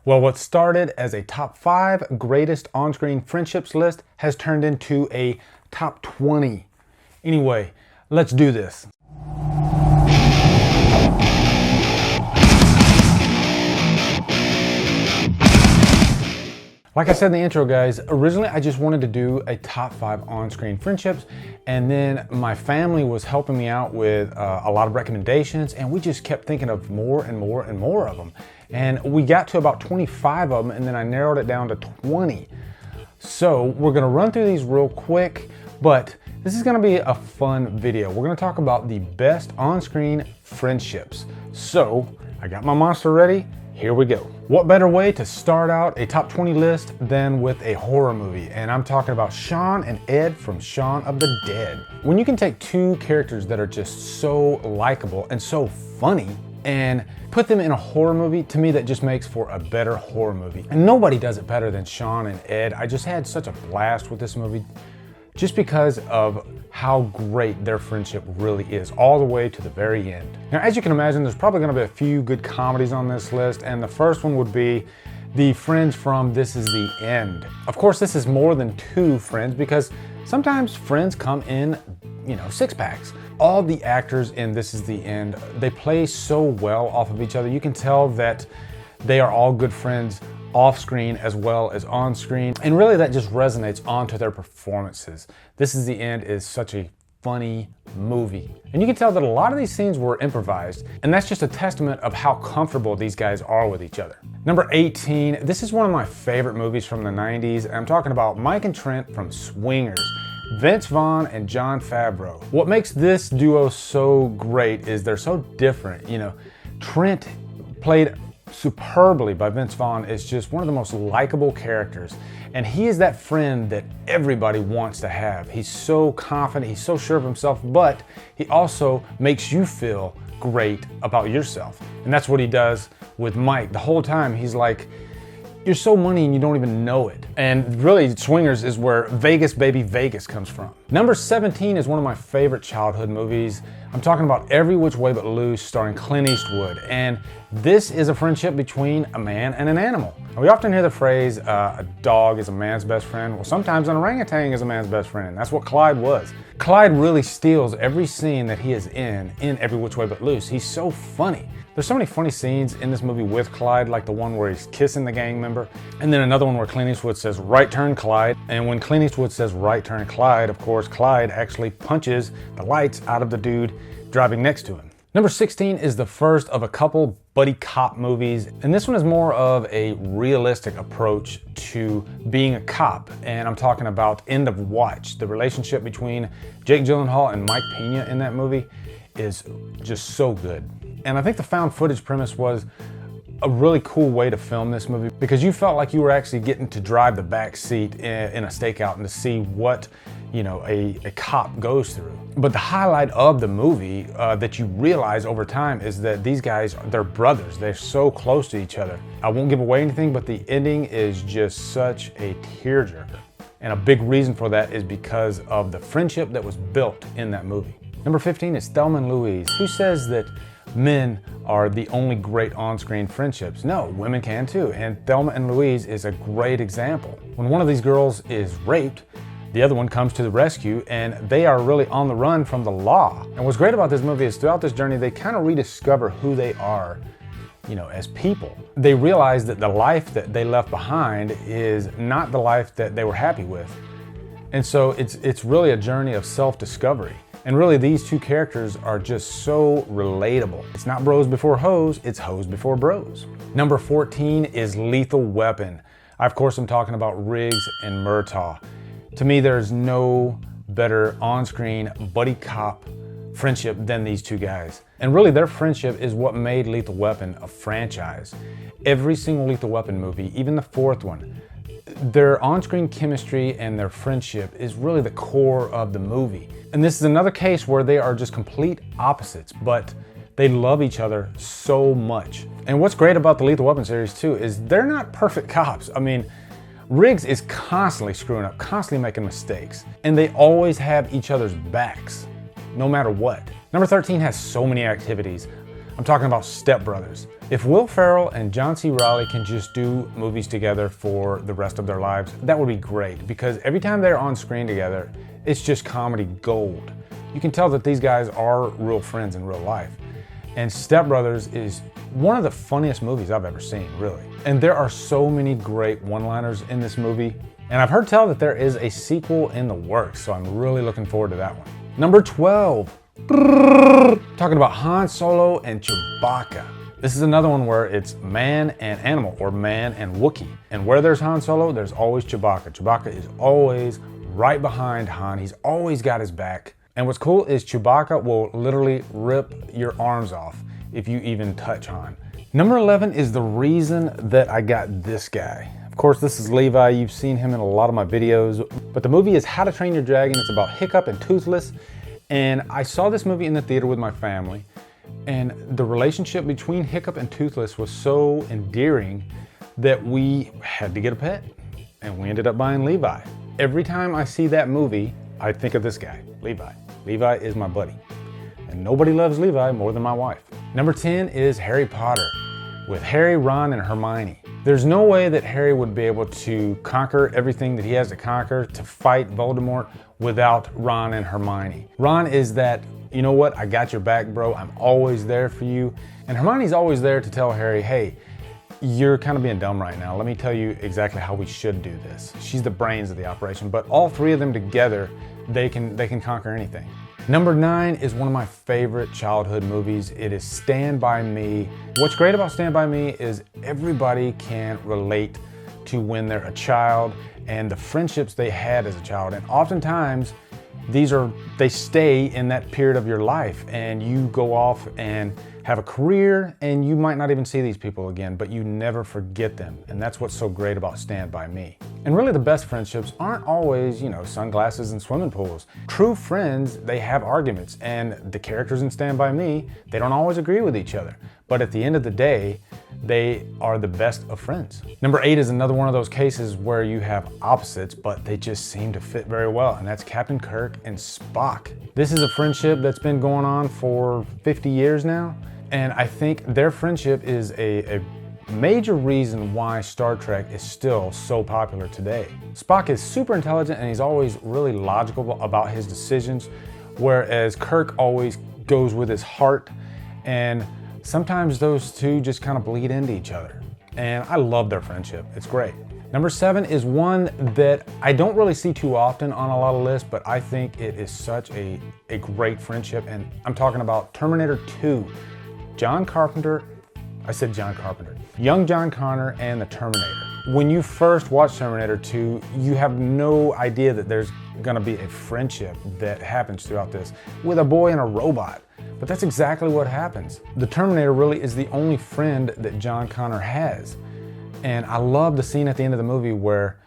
Well, what started as a top 5 greatest on-screen friendships list has turned into a top 20. Anyway, let's do this. Like I said in the intro, guys, originally I just wanted to do a top 5 on-screen friendships, and then my family was helping me out with a lot of recommendations, and we just kept thinking of more and more and more of them. And we got to about 25 of them, and then I narrowed it down to 20. So we're gonna run through these real quick, but this is gonna be a fun video. We're gonna talk about the best on-screen friendships. So I got my monster ready. Here we go. What better way to start out a top 20 list than with a horror movie? And I'm talking about Shaun and Ed from Shaun of the Dead. When you can take two characters that are just so likable and so funny and put them in a horror movie, to me that just makes for a better horror movie. And nobody does it better than Shaun and Ed. I just had such a blast with this movie just because of how great their friendship really is, all the way to the very end. Now, as you can imagine, there's probably gonna be a few good comedies on this list, and the first one would be the friends from This Is the End. Of course, this is more than two friends because sometimes friends come in, six packs. All the actors in This Is the End, they play so well off of each other. You can tell that they are all good friends off screen as well as on screen, and really that just resonates onto their performances. This Is the End is such a funny movie, and you can tell that a lot of these scenes were improvised, and that's just a testament of how comfortable these guys are with each other. Number 18, this is one of my favorite movies from the 90s, and I'm talking about Mike and Trent from Swingers. Vince Vaughn and Jon Favreau. What makes this duo so great is they're so different. Trent, played superbly by Vince Vaughn, is just one of the most likable characters, and he is that friend that everybody wants to have. He's so confident, he's so sure of himself, but he also makes you feel great about yourself, and that's what he does with Mike. The whole time he's like, you're so money and you don't even know it. And really, Swingers is where Vegas Baby Vegas comes from. Number 17 is one of my favorite childhood movies. I'm talking about Every Which Way But Loose, starring Clint Eastwood. And this is a friendship between a man and an animal. We often hear the phrase, a dog is a man's best friend. Well, sometimes an orangutan is a man's best friend, and that's what Clyde was. Clyde really steals every scene that he is in Every Which Way But Loose. He's so funny. There's so many funny scenes in this movie with Clyde, like the one where he's kissing the gang member, and then another one where Clint Eastwood says, "Right turn, Clyde." And when Clint Eastwood says, "Right turn, Clyde," of course, Clyde actually punches the lights out of the dude driving next to him. Number 16 is the first of a couple buddy cop movies, and this one is more of a realistic approach to being a cop, and I'm talking about End of Watch. The relationship between Jake Gyllenhaal and Mike Pena in that movie is just so good. And I think the found footage premise was a really cool way to film this movie because you felt like you were actually getting to drive the back seat in a stakeout and to see what a cop goes through. But the highlight of the movie that you realize over time is that these guys, they're brothers. They're so close to each other. I won't give away anything, but the ending is just such a tearjerker. And a big reason for that is because of the friendship that was built in that movie. Number 15 is Thelma and Louise. Who says that men are the only great on-screen friendships? No, women can too, and Thelma and Louise is a great example. When one of these girls is raped, the other one comes to the rescue, and they are really on the run from the law. And what's great about this movie is throughout this journey, they kind of rediscover who they are, as people. They realize that the life that they left behind is not the life that they were happy with. And so it's really a journey of self-discovery. And really, these two characters are just so relatable. It's not bros before hoes, it's hoes before bros. Number 14 is Lethal Weapon. Of course, I'm talking about Riggs and Murtaugh. To me, there's no better on-screen buddy cop friendship than these two guys. And really, their friendship is what made Lethal Weapon a franchise. Every single Lethal Weapon movie, even the fourth one, their on-screen chemistry and their friendship is really the core of the movie. And this is another case where they are just complete opposites, but they love each other so much. And what's great about the Lethal Weapon series too is they're not perfect cops. I mean, Riggs is constantly screwing up, constantly making mistakes, and they always have each other's backs, no matter what. Number 13 has so many activities. I'm talking about Step Brothers. If Will Ferrell and John C. Reilly can just do movies together for the rest of their lives, that would be great, because every time they're on screen together, it's just comedy gold. You can tell that these guys are real friends in real life. And Step Brothers is one of the funniest movies I've ever seen, really. And there are so many great one-liners in this movie. And I've heard tell that there is a sequel in the works, so I'm really looking forward to that one. Number 12, talking about Han Solo and Chewbacca. This is another one where it's man and animal, or man and Wookiee. And where there's Han Solo, there's always Chewbacca. Chewbacca is always right behind Han. He's always got his back. And what's cool is Chewbacca will literally rip your arms off if you even touch Han. Number 11 is the reason that I got this guy. Of course, this is Levi. You've seen him in a lot of my videos, but the movie is How to Train Your Dragon. It's about Hiccup and Toothless. And I saw this movie in the theater with my family, and the relationship between Hiccup and Toothless was so endearing that we had to get a pet, and we ended up buying Levi. Every time I see that movie, I think of this guy, Levi. Levi is my buddy, and nobody loves Levi more than my wife. Number 10 is Harry Potter, with Harry, Ron, and Hermione. There's no way that Harry would be able to conquer everything that he has to conquer to fight Voldemort without Ron and Hermione. Ron is that, you know what, I got your back, bro. I'm always there for you. And Hermione's always there to tell Harry, hey, you're kind of being dumb right now. Let me tell you exactly how we should do this. She's the brains of the operation, but all three of them together, they can conquer anything. Number 9 is one of my favorite childhood movies. It is Stand By Me. What's great about Stand By Me is everybody can relate to when they're a child and the friendships they had as a child. And oftentimes, they stay in that period of your life, and you go off and have a career, and you might not even see these people again, but you never forget them. And that's what's so great about Stand By Me. And really the best friendships aren't always, sunglasses and swimming pools. True friends, they have arguments, and the characters in Stand By Me, they don't always agree with each other. But at the end of the day, they are the best of friends. Number 8 is another one of those cases where you have opposites, but they just seem to fit very well, and that's Captain Kirk and Spock. This is a friendship that's been going on for 50 years now, and I think their friendship is a major reason why Star Trek is still so popular today. Spock is super intelligent, and he's always really logical about his decisions, whereas Kirk always goes with his heart, and sometimes those two just kind of bleed into each other. And I love their friendship. It's great. Number 7 is one that I don't really see too often on a lot of lists, but I think it is such a great friendship. And I'm talking about Terminator 2. John Carpenter, I said John Carpenter. Young John Connor and the Terminator. When you first watch Terminator 2, you have no idea that there's gonna be a friendship that happens throughout this with a boy and a robot. But that's exactly what happens. The Terminator really is the only friend that John Connor has. And I love the scene at the end of the movie where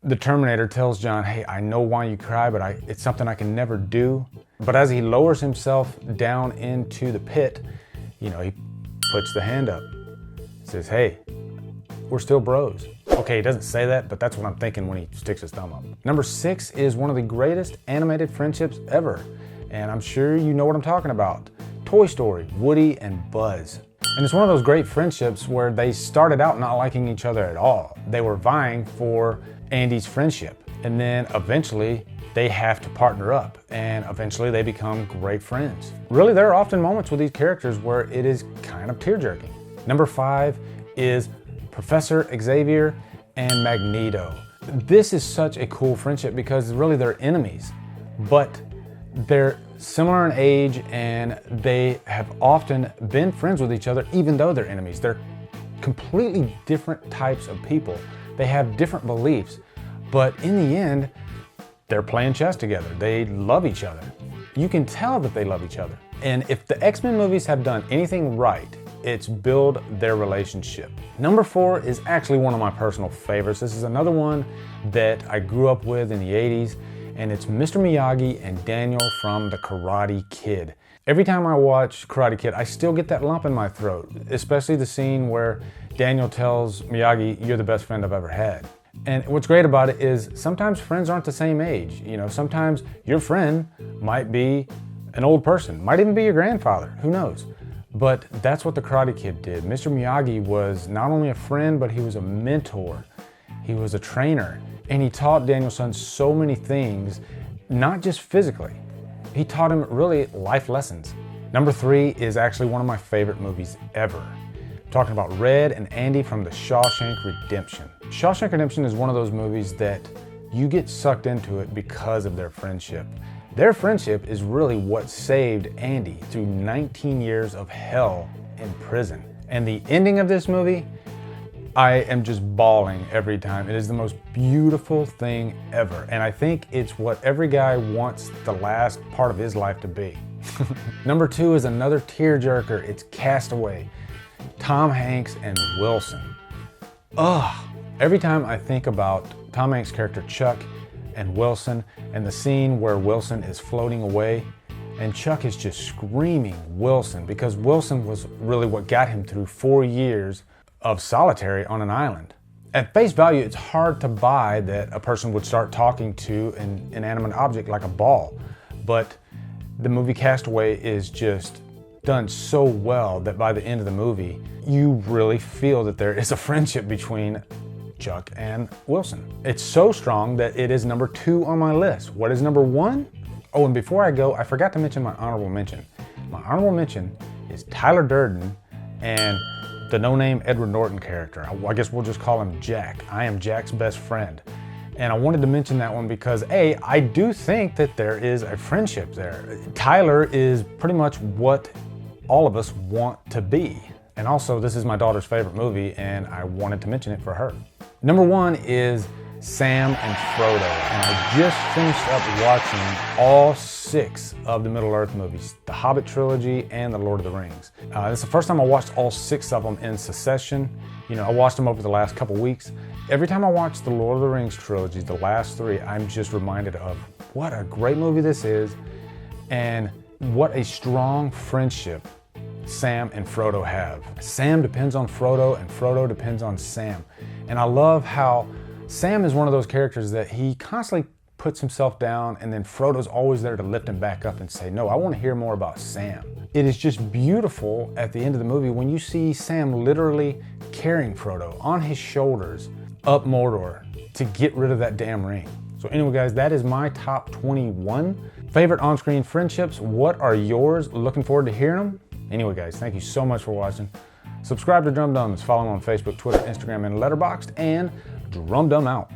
the Terminator tells John, hey, I know why you cry, but it's something I can never do. But as he lowers himself down into the pit, he puts the hand up. Says, hey, we're still bros. Okay, he doesn't say that, but that's what I'm thinking when he sticks his thumb up. Number 6 is one of the greatest animated friendships ever. And I'm sure you know what I'm talking about. Toy Story, Woody and Buzz. And it's one of those great friendships where they started out not liking each other at all. They were vying for Andy's friendship. And then eventually they have to partner up, and eventually they become great friends. Really, there are often moments with these characters where it is kind of tear-jerking. Number 5 is Professor Xavier and Magneto. This is such a cool friendship because really they're enemies, but they're similar in age, and they have often been friends with each other even though they're enemies. They're completely different types of people. They have different beliefs, but in the end, they're playing chess together. They love each other. You can tell that they love each other. And if the X-Men movies have done anything right, it's build their relationship. Number 4 is actually one of my personal favorites. This is another one that I grew up with in the 80s, and it's Mr. Miyagi and Daniel from The Karate Kid. Every time I watch Karate Kid, I still get that lump in my throat, especially the scene where Daniel tells Miyagi, you're the best friend I've ever had. And what's great about it is sometimes friends aren't the same age. Sometimes your friend might be an old person, might even be your grandfather, who knows? But that's what the Karate Kid did. Mr. Miyagi was not only a friend, but he was a mentor. He was a trainer, and he taught Daniel-san so many things, not just physically. He taught him really life lessons. Number 3 is actually one of my favorite movies ever. I'm talking about Red and Andy from the Shawshank Redemption. Shawshank Redemption is one of those movies that you get sucked into it because of their friendship. Their friendship is really what saved Andy through 19 years of hell in prison. And the ending of this movie, I am just bawling every time. It is the most beautiful thing ever. And I think it's what every guy wants the last part of his life to be. Number 2 is another tearjerker. It's Castaway. Tom Hanks and Wilson. Ugh. Every time I think about Tom Hanks' character Chuck and Wilson, and the scene where Wilson is floating away, and Chuck is just screaming Wilson, because Wilson was really what got him through 4 years of solitary on an island. At face value, it's hard to buy that a person would start talking to an inanimate object like a ball, but the movie Castaway is just done so well that by the end of the movie, you really feel that there is a friendship between Chuck and Wilson. It's so strong that it is number 2 on my list. What is number 1? Oh, and before I go, I forgot to mention my honorable mention. My honorable mention is Tyler Durden and the no-name Edward Norton character. I guess we'll just call him Jack. I am Jack's best friend. And I wanted to mention that one because A, I do think that there is a friendship there. Tyler is pretty much what all of us want to be. And also, this is my daughter's favorite movie, and I wanted to mention it for her. Number 1 is Sam and Frodo, and I just finished up watching all 6 of the Middle-earth movies, the Hobbit trilogy and the Lord of the Rings. This is the first time I watched all 6 of them in succession. You know, I watched them over the last couple weeks. Every time I watch the Lord of the Rings trilogy, the last 3, I'm just reminded of what a great movie this is, and what a strong friendship Sam and Frodo have. Sam depends on Frodo, and Frodo depends on Sam. And I love how Sam is one of those characters that he constantly puts himself down, and then Frodo's always there to lift him back up and say, no, I want to hear more about Sam. It is just beautiful at the end of the movie when you see Sam literally carrying Frodo on his shoulders up Mordor to get rid of that damn ring. So anyway, guys, that is my top 21 favorite on-screen friendships. What are yours? Looking forward to hearing them. Anyway, guys, thank you so much for watching. Subscribe to Drumdums, follow them on Facebook, Twitter, Instagram, and Letterboxd, and Drumdum out.